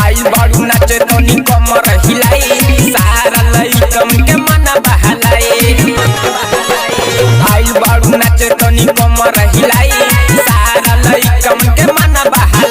आई बारू नाचे तनी कमर हिलाई सारा लइकम के मन बहलाई आई बारू नाचे तनी कमर हिलाई सारा लइकम के मन बहलाई